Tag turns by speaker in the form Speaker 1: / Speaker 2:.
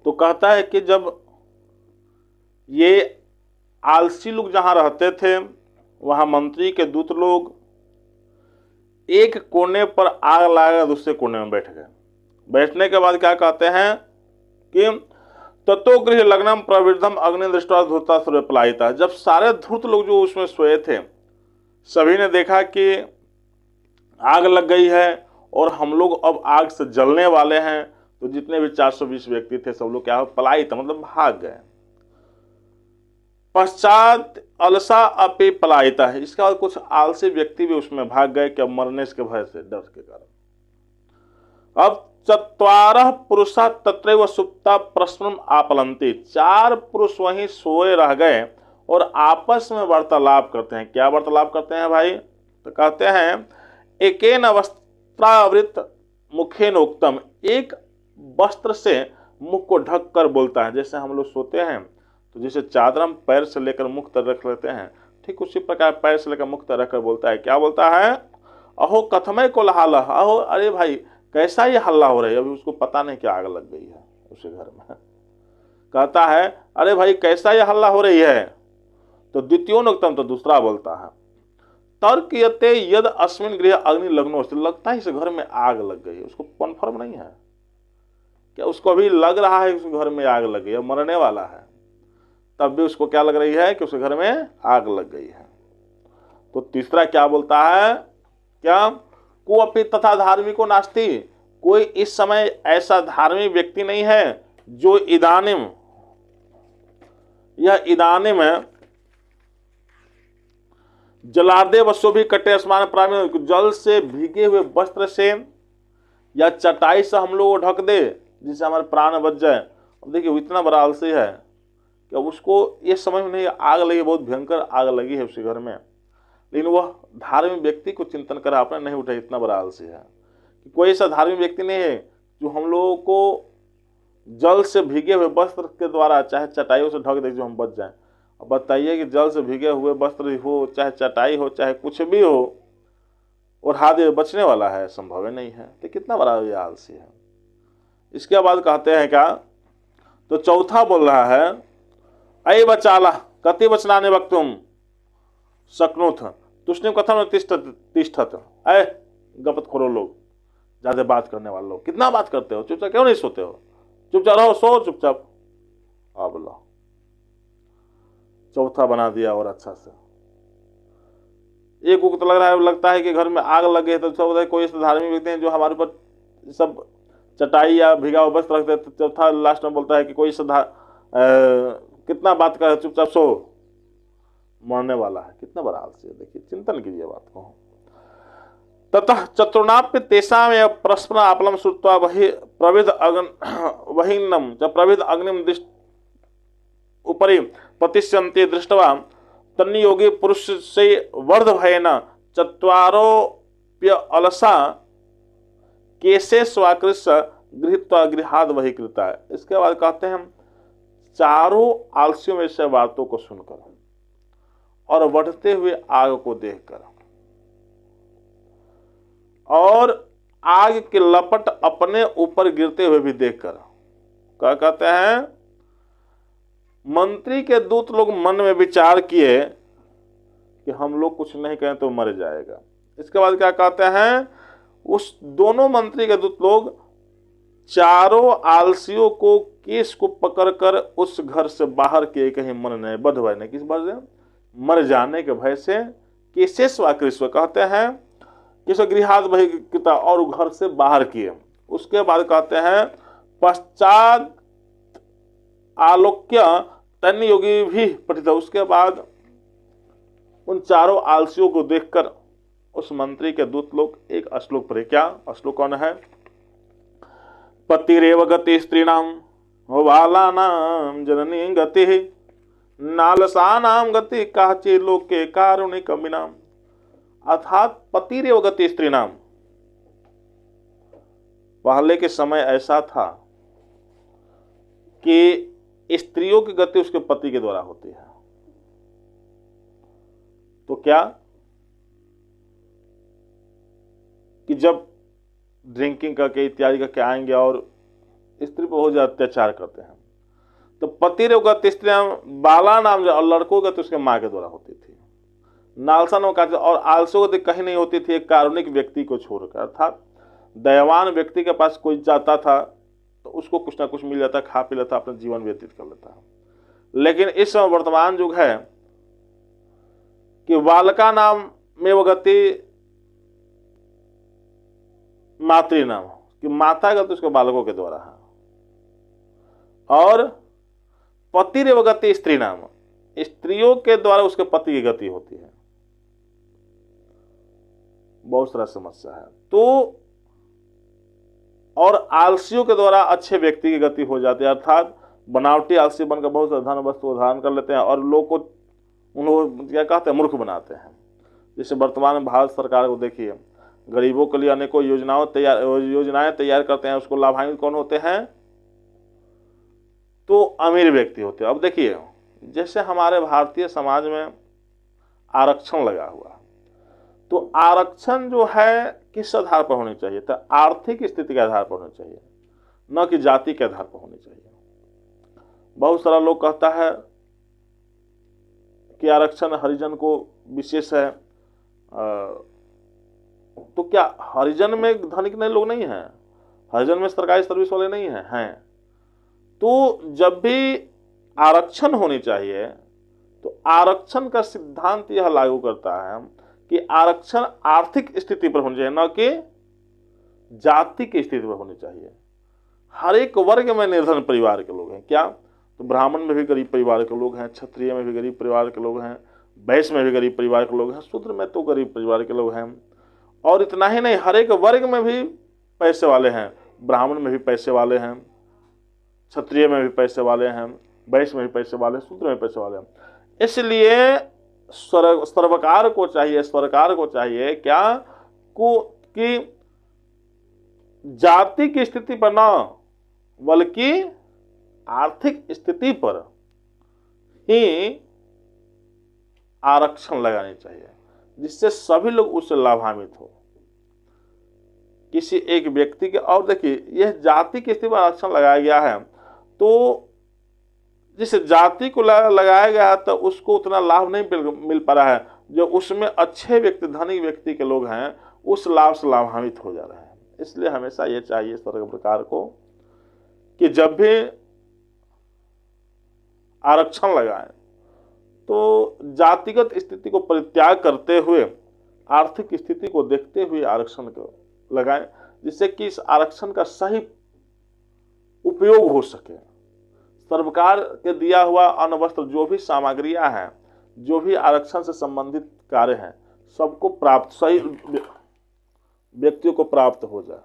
Speaker 1: तो कहता है कि जब ये आलसी लोग जहां रहते थे वहां मंत्री के दूत लोग एक कोने पर आग लगाकर दूसरे कोने में बैठ गए। बैठने के बाद क्या कहते हैं कि ततो गृह लग्नम प्रवृद्धम अग्नि दृष्टा धूता सूर्य पलायिता। जब सारे धूर्त लोग जो उसमें सोए थे सभी ने देखा कि आग लग गई है और हम लोग अब आग से जलने वाले हैं, तो जितने भी 420 व्यक्ति थे सब लोग क्या हो पलायित मतलब भाग गए। पश्चात अलसा अपि पलायिता है, इसके बाद कुछ आलसी व्यक्ति भी उसमें भाग गए कि अब मरने के भय से डर के कारण। अब चत्वारः पुरुषा तत्रैव सुप्ता प्रश्नम आपलंती, 4 पुरुष वहीं सोए रह गए और आपस में वार्तालाप करते हैं। क्या वार्तालाप करते हैं भाई? तो कहते हैं एकेन वस्त्रावृत मुखेन उक्तम, एक वस्त्र से मुख को ढक कर बोलता है। जैसे हम लोग सोते हैं तो जैसे चादर हम पैर से लेकर मुख तक रख लेते हैं, ठीक उसी प्रकार पैर से लेकर मुख तक रखकर बोलता है। क्या बोलता है? अहो कथमय कोलाहल, अहो अरे भाई कैसा ये हल्ला हो रहा है। अभी उसको पता नहीं कि आग लग गई है उसे घर में। कहता है अरे भाई कैसा ये हल्ला हो रही है। तो द्वितीयोक्तम, तो दूसरा बोलता है तर्कयते यद अस्मिन गृह अग्नि लग्नो, लगता है इस घर में आग लग गई है। उसको कन्फर्म नहीं है क्या, उसको अभी लग रहा है उस घर में आग लग गई है, मरने वाला है, तब भी उसको क्या लग रही है कि उसके घर में आग लग गई है। तो तीसरा क्या बोलता है? क्या को अपि तथा धार्मिको नास्ति, कोई इस समय ऐसा धार्मिक व्यक्ति नहीं है जो इदानिम, यह इदानिम जलार्दे वस्यो भी कटे स्मान प्राणी, जल से भीगे हुए वस्त्र से या चटाई से हम लोग ढक दे जिससे हमारे प्राण बच जाए। अब देखिए इतना बड़ा आलसी है कि उसको ये समझ में नहीं आग लगी, बहुत भयंकर आग लगी है उसके घर में, लेकिन वह धार्मिक व्यक्ति को चिंतन करा आपने नहीं उठा। इतना बड़ा आलसी है कि कोई ऐसा धार्मिक व्यक्ति नहीं है जो हम लोगों को जल से भीगे हुए वस्त्र के द्वारा चाहे चटाइयों से ढक दे जो हम बच जाएं। अब बताइए कि जल से भीगे हुए वस्त्र हो चाहे चटाई हो चाहे कुछ भी हो और हाथ बचने वाला है, संभव नहीं है। तो कितना बड़ा ये आलसी है। इसके बाद कहते हैं क्या, तो चौथा बोल रहा है अय बचाला कति वचनानि वक्तुम शक्नुथ तुष्णिम कथम तिष्ठत। अय गपत खोरो लोग, ज्यादा बात करने वाले लोग, कितना बात करते हो, चुपचाप क्यों नहीं सोते हो, चुपचाप रहो, सो चुपचाप। हाँ बोला, चौथा बना दिया और अच्छा से। एक को तो लग रहा है, लगता है कि घर में आग लगे है, तो सब कोई ऐसे धार्मिक व्यक्ति हैं जो हमारे ऊपर सब चटाई या भिगा हुआ वस्त्र रखते हैं। तो चौथा लास्ट में बोलता है कि कोई कितना बात कर, चुपचाप सो, मरने वाला है। कितना बड़ा आलसी है, देखिए चिंतन कीजिए बात को। ततः चतुर्णाप्य तेषाम एव प्रश्न आपलम श्रुत्वा वही प्रविध वहीनम च प्रविध अग्निम दृष्ट उपरि प्रतिष्यन्ते दृष्ट्वा तन्नियोगी पुरुष से वर्ध भयेन चत्वारोप्य अलसा केसे स्वाकृष्य गृहीत्वा गृहाद वही कृता है। इसके बाद कहते हैं हम चारों आलसियों में से बातों को सुनकर और बढ़ते हुए आग को देखकर और आग के लपट अपने ऊपर गिरते हुए भी देखकर क्या कहते हैं, मंत्री के दूत लोग मन में विचार किए कि हम लोग कुछ नहीं करें तो मर जाएगा। इसके बाद क्या कहते हैं, उस दोनों मंत्री के दूत लोग चारों आलसियों को केस को पकड़कर उस घर से बाहर किए, कहीं मरने बध भय, किस भय से, मर जाने के भय से। केसे स्वाकृष्य कहते हैं किस गृहाद वही किता, और घर से बाहर किए। उसके बाद कहते हैं पश्चात आलोक्य तन्य योगी भी पठित। उसके बाद उन चारों आलसियों को देखकर उस मंत्री के दूत लोग एक श्लोक पढ़े। क्या श्लोक कौन है? पतिरेव गति स्त्रीणाम बालानाम जननी गति नालसानाम गति काचे लोके कारुणिक बिनाम। अर्थात पतिरेव गति स्त्रीणाम, पहले के समय ऐसा था कि स्त्रियों की गति उसके पति के द्वारा होती है। तो क्या कि जब ड्रिंकिंग करके इत्यादि करके आएंगे और स्त्री पर बहुत ज्यादा अत्याचार करते हैं। तो पतिरेवगत स्त्रियां बाला नाम जो, और लड़कों का तो उसके माँ के द्वारा होती थी। नालसन का और आलसों गति कहीं नहीं होती थी एक कारुणिक व्यक्ति को छोड़कर, अर्थात दयावान व्यक्ति के पास कोई जाता था तो उसको कुछ ना कुछ मिल जाता, खा पी लेता, अपना जीवन व्यतीत कर लेता। लेकिन इस समय वर्तमान युग है कि बालका नाम में वो गति मातृ नाम, कि माता का तो उसके बालकों के द्वारा है, और पति रेव गति स्त्री नाम, स्त्रियों के द्वारा उसके पति की गति होती है। बहुत सारा समस्या है। तो और आलसियों के द्वारा अच्छे व्यक्ति की गति हो जाती है, अर्थात बनावटी आलसी बनकर बहुत सारा धन वस्तु को धारण कर लेते हैं और लोग को उन्होंने क्या कहते हैं, मूर्ख बनाते हैं। जैसे वर्तमान में भारत सरकार को देखिए, गरीबों के लिए अनेकों योजनाएं तैयार करते हैं, उसको लाभान्वित कौन होते हैं, तो अमीर व्यक्ति होते हैं। अब देखिए, जैसे हमारे भारतीय समाज में आरक्षण लगा हुआ, तो आरक्षण जो है किस आधार पर होनी चाहिए, तो आर्थिक स्थिति के आधार पर होनी चाहिए, न कि जाति के आधार पर होनी चाहिए। बहुत सारा लोग कहता है कि आरक्षण हरिजन को विशेष है, तो क्या हरिजन में धनिक नहीं लोग नहीं हैं, हरिजन में सरकारी सर्विस वाले नहीं हैं? तो जब भी आरक्षण होनी चाहिए तो आरक्षण का सिद्धांत यह लागू करता है कि आरक्षण आर्थिक स्थिति पर होनी चाहिए, न कि जाति की स्थिति पर होनी चाहिए। हर एक वर्ग में निर्धन परिवार के लोग हैं, क्या तो ब्राह्मण में भी गरीब परिवार के लोग हैं, क्षत्रिय में भी गरीब परिवार के लोग हैं, वैश्य में भी गरीब परिवार के लोग हैं, शूद्र में तो गरीब परिवार के लोग हैं। और इतना ही नहीं, हर एक वर्ग में भी पैसे वाले हैं, ब्राह्मण में भी पैसे वाले हैं, क्षत्रिय में भी पैसे वाले हैं, वैश्य में भी पैसे वाले, शूद्र में पैसे वाले हैं। इसलिए सरकार को चाहिए क्या कि जाति की स्थिति पर न बल्कि आर्थिक स्थिति पर ही आरक्षण लगानी चाहिए, जिससे सभी लोग उससे लाभान्वित हो, किसी एक व्यक्ति के। और देखिए, यह जाति की स्थिति पर आरक्षण लगाया गया है, तो जिस जाति को लगाया गया है तो उसको उतना लाभ नहीं मिल पा रहा है, जो उसमें अच्छे व्यक्ति, धनी व्यक्ति के लोग हैं, उस लाभ से लाभान्वित हो जा रहे हैं। इसलिए हमेशा ये चाहिए सरकार को कि जब भी आरक्षण लगाएं तो जातिगत स्थिति को परित्याग करते हुए आर्थिक स्थिति को देखते हुए आरक्षण को लगाएं, जिससे कि इस आरक्षण का सही उपयोग हो सके। सरकार के दिया हुआ अन्न वस्त्र जो भी सामग्रियां हैं, जो भी आरक्षण से संबंधित कार्य हैं, सबको प्राप्त, सही व्यक्तियों को प्राप्त हो जाए।